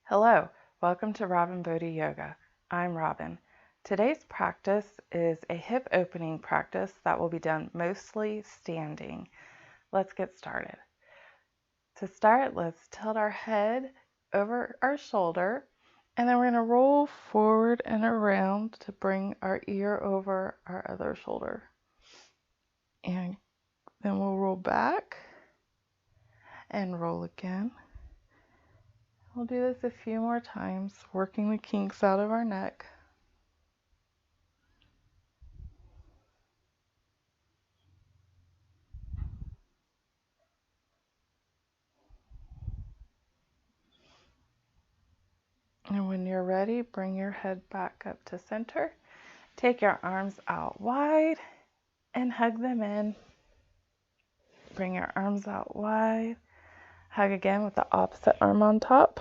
Hello, welcome to Robin Bodhi Yoga. I'm Robin. Today's practice is a hip opening practice that will be done mostly standing. Let's get started. To start, let's tilt our head over our shoulder, and then we're going to roll forward and around to bring our ear over our other shoulder. And then we'll roll back and roll again. We'll do this a few more times, working the kinks out of our neck. And when you're ready, bring your head back up to center. Take your arms out wide and hug them in. Bring your arms out wide. Hug again with the opposite arm on top.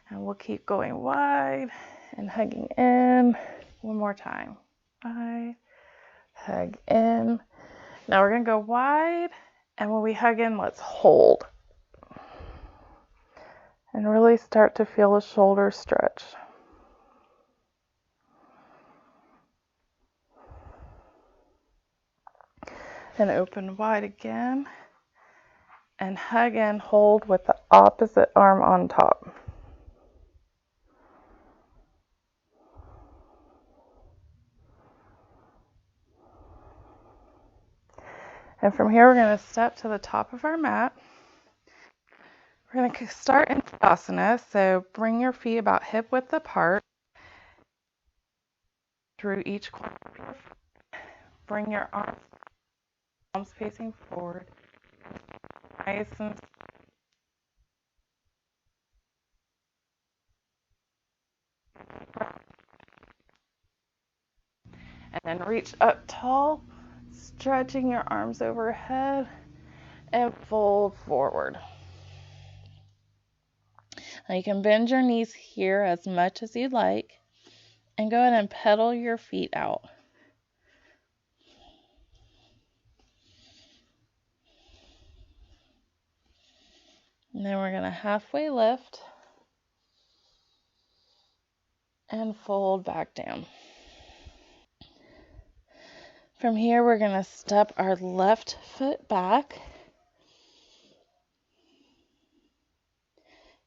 And we'll keep going wide and hugging in. One more time. Wide, hug in. Now we're going to go wide. And when we hug in, let's hold. And really start to feel the shoulders stretch. And open wide again. And hug and hold with the opposite arm on top. And from here, we're going to step to the top of our mat. We're going to start in Tadasana, so bring your feet about hip width apart through each corner of your foot. Bring your arms facing forward. Nice and then reach up tall, stretching your arms overhead and fold forward. Now you can bend your knees here as much as you'd like and go ahead and pedal your feet out. And then we're going to halfway lift and fold back down. From here, we're going to step our left foot back.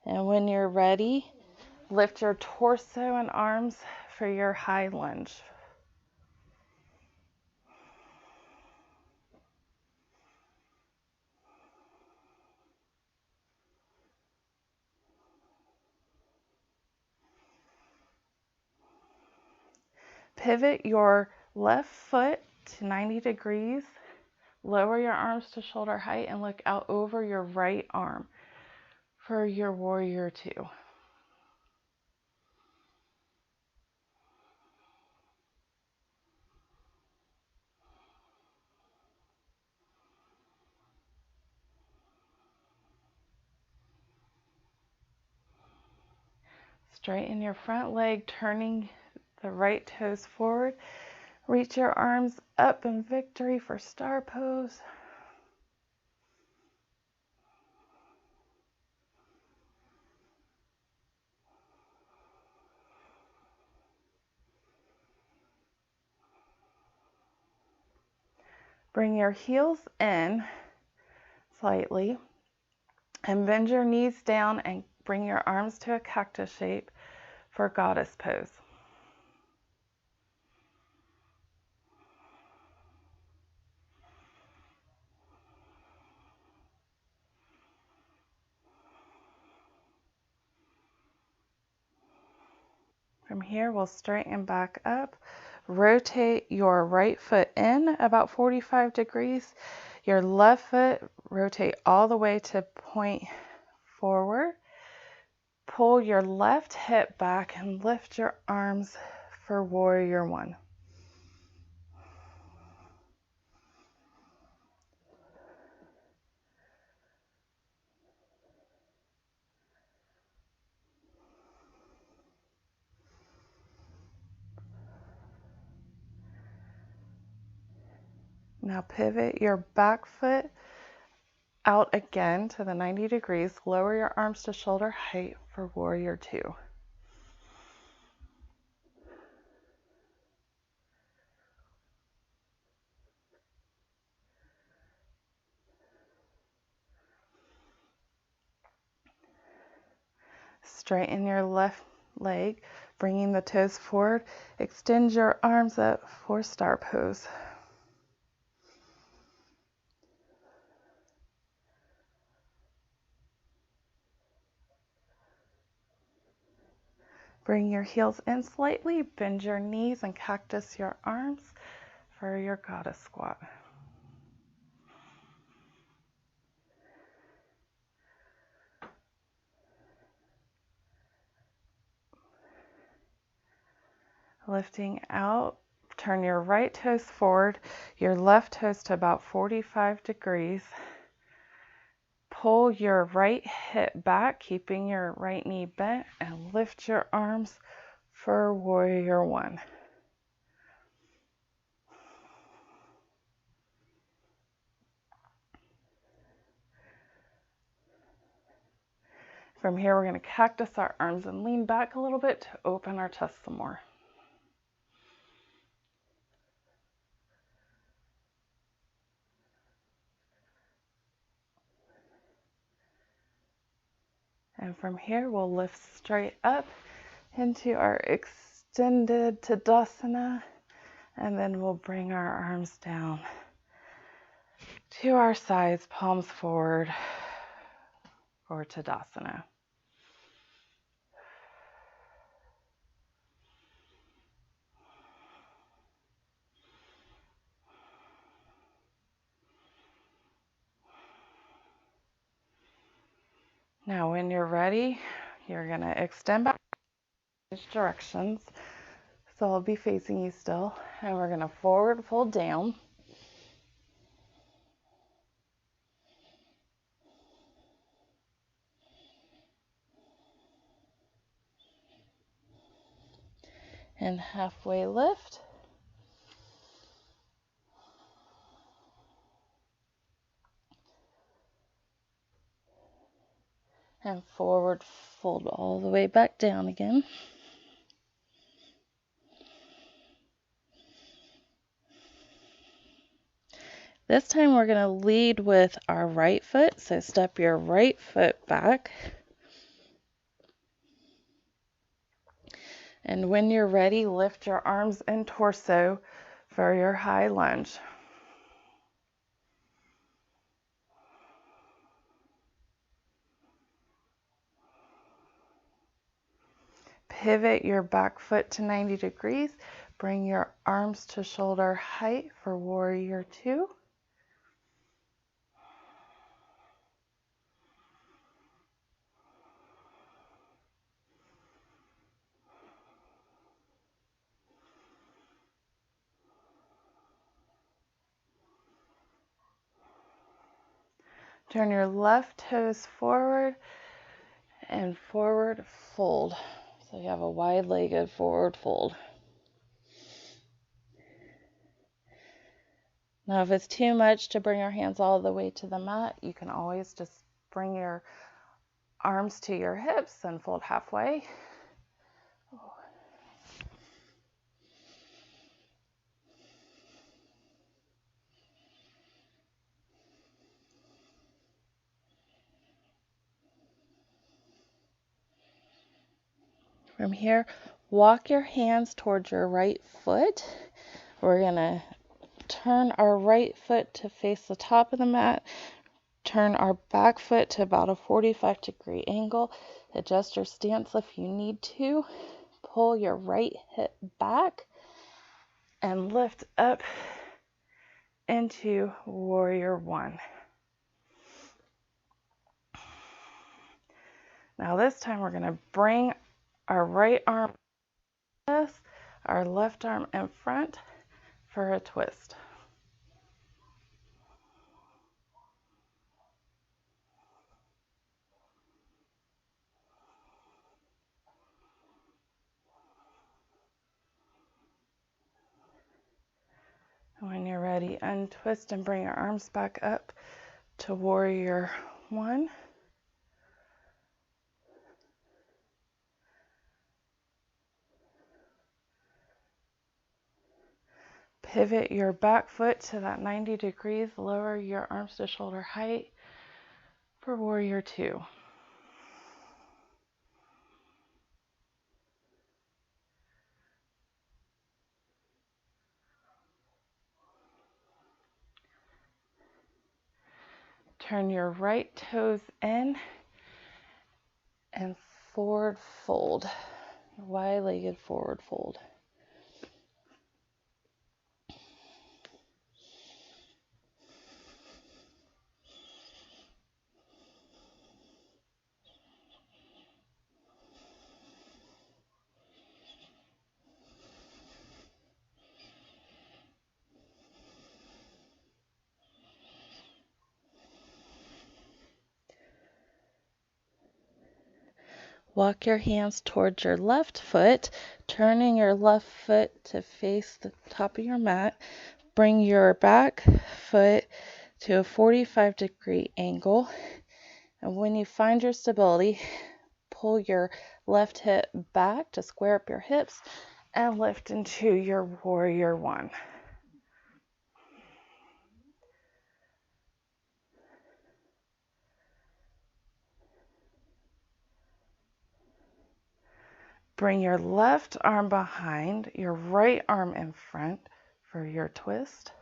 And when you're ready, lift your torso and arms for your high lunge. Pivot your left foot to 90 degrees. Lower your arms to shoulder height and look out over your right arm for your warrior two. Straighten your front leg, turning the right toes forward. Reach your arms up in victory for star pose. Bring your heels in slightly and bend your knees down and bring your arms to a cactus shape for goddess pose. From here, we'll straighten back up. Rotate your right foot in about 45 degrees. Your left foot, rotate all the way to point forward. Pull your left hip back and lift your arms for warrior one. Now pivot your back foot out again to the 90 degrees. Lower your arms to shoulder height for warrior two. Straighten your left leg, bringing the toes forward. Extend your arms up for star pose. Bring your heels in slightly, bend your knees and cactus your arms for your goddess squat. Lifting out, turn your right toes forward, your left toes to about 45 degrees. Pull your right hip back, keeping your right knee bent, and lift your arms for warrior one. From here, we're going to cactus our arms and lean back a little bit to open our chest some more. And from here, we'll lift straight up into our extended Tadasana, and then we'll bring our arms down to our sides, palms forward for Tadasana. Now, when you're ready, you're going to extend back directions. So I'll be facing you still, and we're going to forward fold down. And halfway lift. And forward fold all the way back down again. This time we're going to lead with our right foot, so step your right foot back. And when you're ready, lift your arms and torso for your high lunge. Pivot your back foot to 90 degrees. Bring your arms to shoulder height for warrior two. Turn your left toes forward and forward fold. So you have a wide-legged forward fold. Now, if it's too much to bring your hands all the way to the mat, you can always just bring your arms to your hips and fold halfway. From here, walk your hands towards your right foot. We're going to turn our right foot to face the top of the mat. Turn our back foot to about a 45-degree angle. Adjust your stance if you need to. Pull your right hip back and lift up into warrior one. Now this time we're going to bring our right arm with us, our left arm in front for a twist. When you're ready, untwist and bring your arms back up to warrior one. Pivot your back foot to that 90 degrees. Lower your arms to shoulder height for warrior two. Turn your right toes in and forward fold. Wide-legged forward fold. Walk your hands towards your left foot, turning your left foot to face the top of your mat. Bring your back foot to a 45-degree angle. And when you find your stability, pull your left hip back to square up your hips and lift into your warrior one. Bring your left arm behind, your right arm in front for your twist.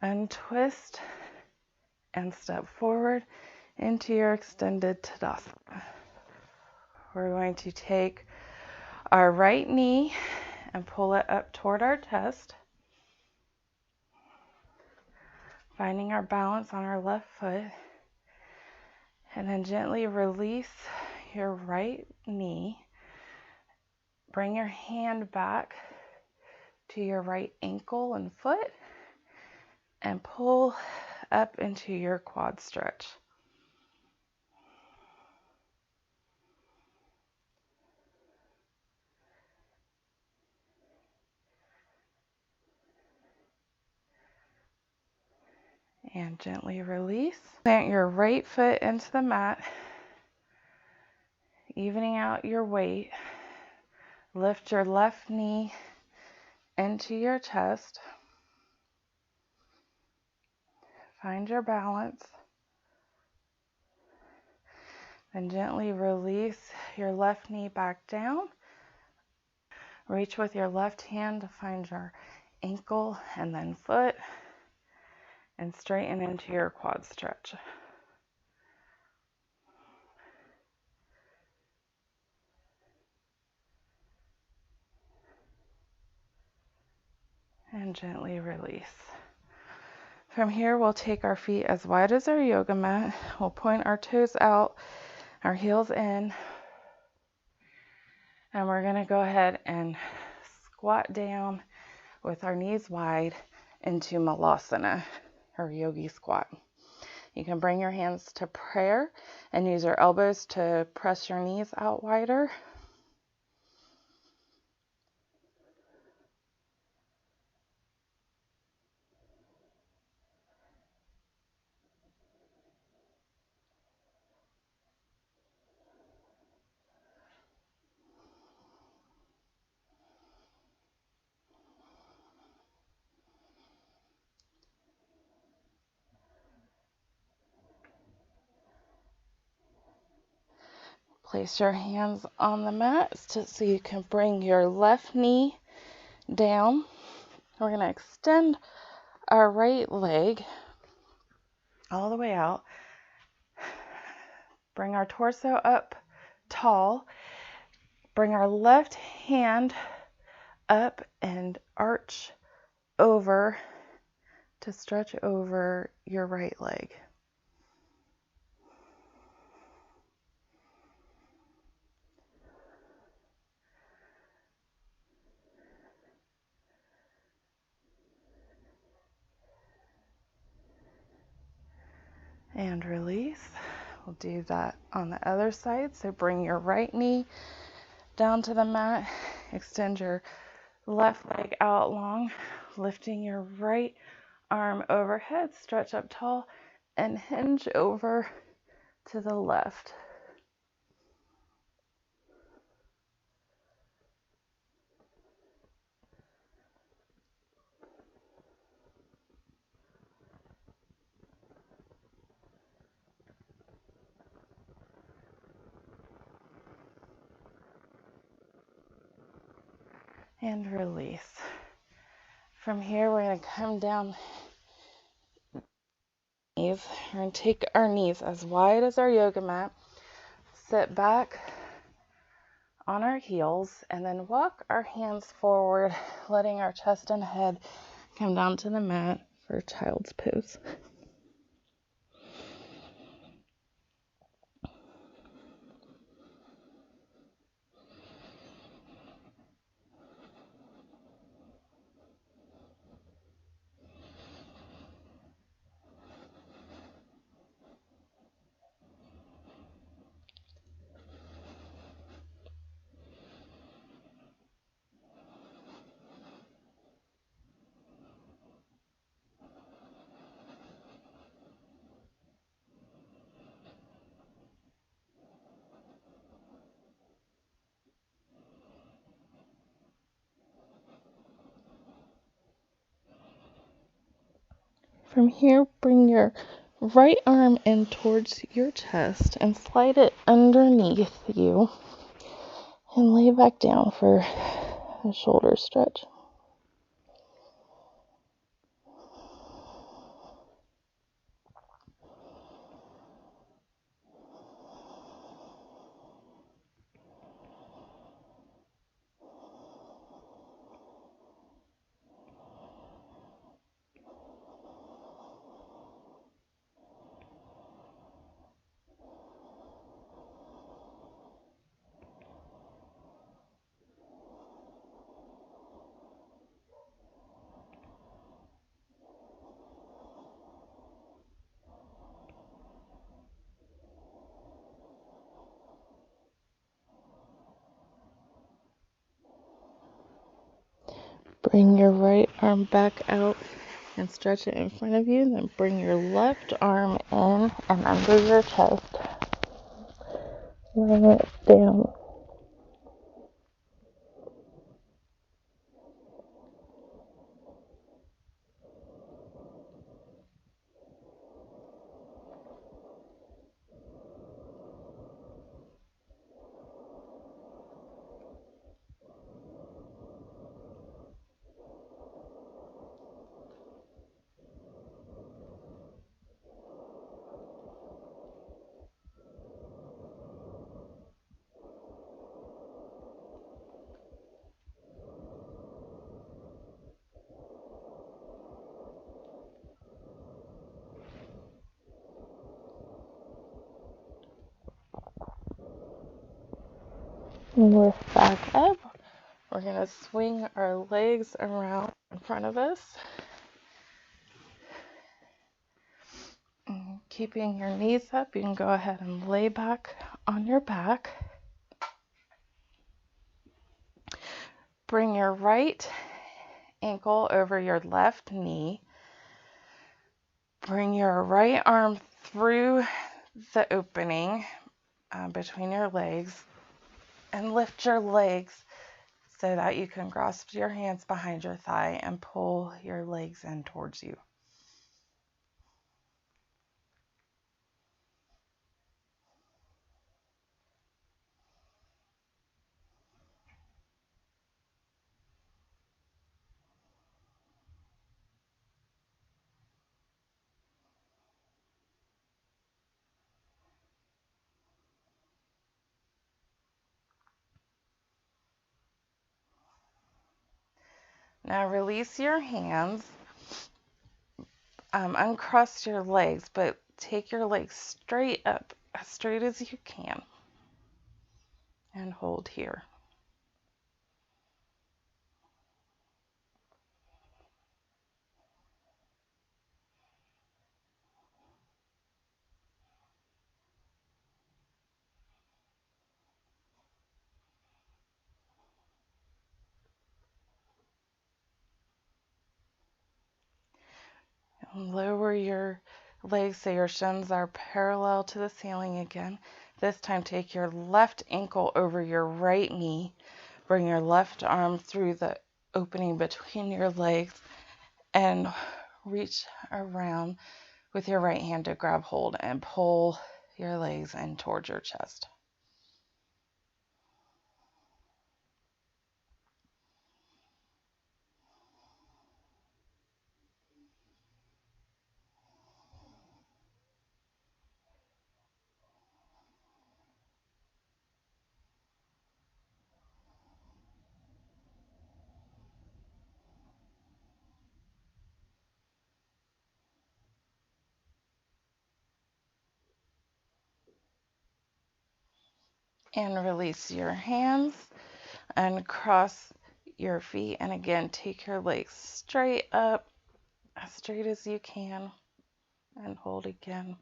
Untwist and step forward into your extended Tadasana. We're going to take our right knee and pull it up toward our chest, finding our balance on our left foot, and then gently release your right knee. Bring your hand back to your right ankle and foot and pull up into your quad stretch. And gently release. Plant your right foot into the mat, evening out your weight. Lift your left knee into your chest. Find your balance. Then gently release your left knee back down. Reach with your left hand to find your ankle and then foot, and straighten into your quad stretch. And gently release. From here, we'll take our feet as wide as our yoga mat. We'll point our toes out, our heels in, and we're going to go ahead and squat down with our knees wide into Malasana, or yogi squat. You can bring your hands to prayer and use your elbows to press your knees out wider. Place your hands on the mat so you can bring your left knee down. We're going to extend our right leg all the way out. Bring our torso up tall. Bring our left hand up and arch over to stretch over your right leg. And release. We'll do that on the other side. So bring your right knee down to the mat. Extend your left leg out long, lifting your right arm overhead. Stretch up tall and hinge over to the left. And release. From here, we're going to come down knees. We're going to take our knees as wide as our yoga mat, sit back on our heels, and then walk our hands forward, letting our chest and head come down to the mat for child's pose. From here, bring your right arm in towards your chest and slide it underneath you and lay back down for a shoulder stretch. Bring your right arm back out and stretch it in front of you. Then bring your left arm in and under your chest. Laying it down. Lift back up. We're going to swing our legs around in front of us. Keeping your knees up, you can go ahead and lay back on your back. Bring your right ankle over your left knee. Bring your right arm through the opening between your legs and lift your legs so that you can grasp your hands behind your thigh and pull your legs in towards you. Now release your hands, uncross your legs, but take your legs straight up, as straight as you can, and hold here. And lower your legs so your shins are parallel to the ceiling again. This time take your left ankle over your right knee. Bring your left arm through the opening between your legs and reach around with your right hand to grab hold and pull your legs in towards your chest. And release your hands and cross your feet. And again, take your legs straight up, as straight as you can, and hold again.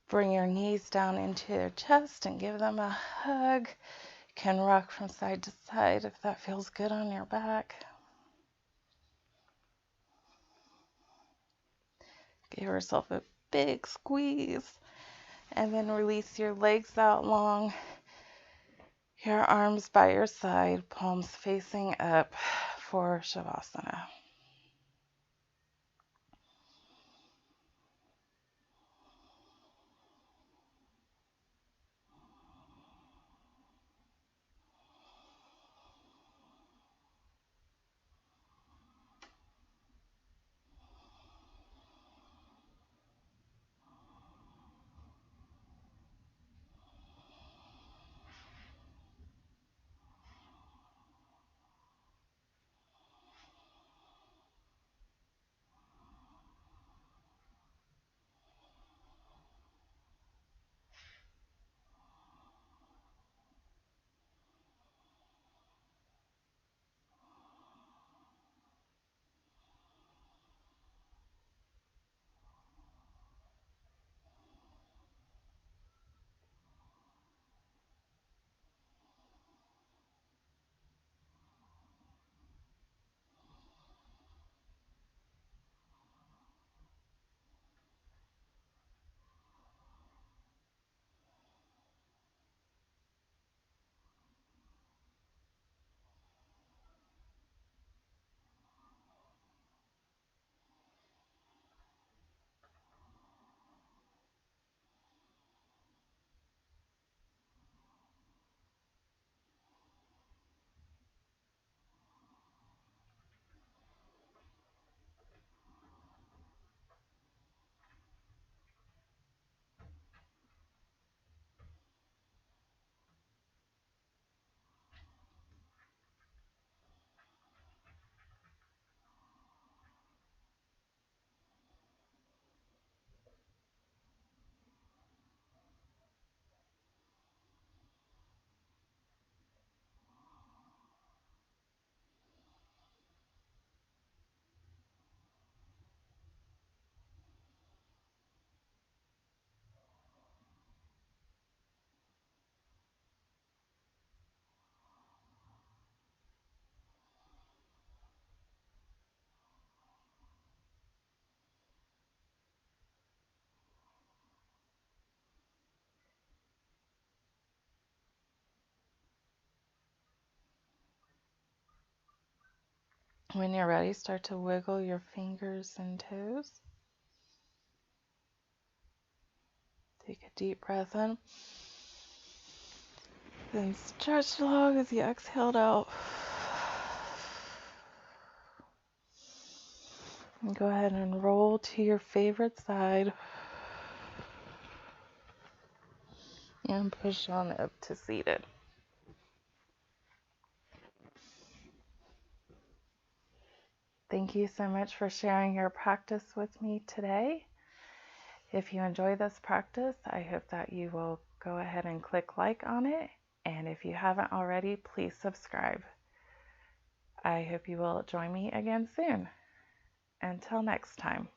Bring your knees down into your chest and give them a hug. You can rock from side to side if that feels good on your back. Give yourself a big squeeze. And then release your legs out long. Your arms by your side, palms facing up for Shavasana. When you're ready, start to wiggle your fingers and toes. Take a deep breath in. Then stretch long as you exhaled out. And go ahead and roll to your favorite side. And push on up to seated. Thank you so much for sharing your practice with me today. If you enjoy this practice, I hope that you will go ahead and click like on it. And if you haven't already, please subscribe. I hope you will join me again soon. Until next time.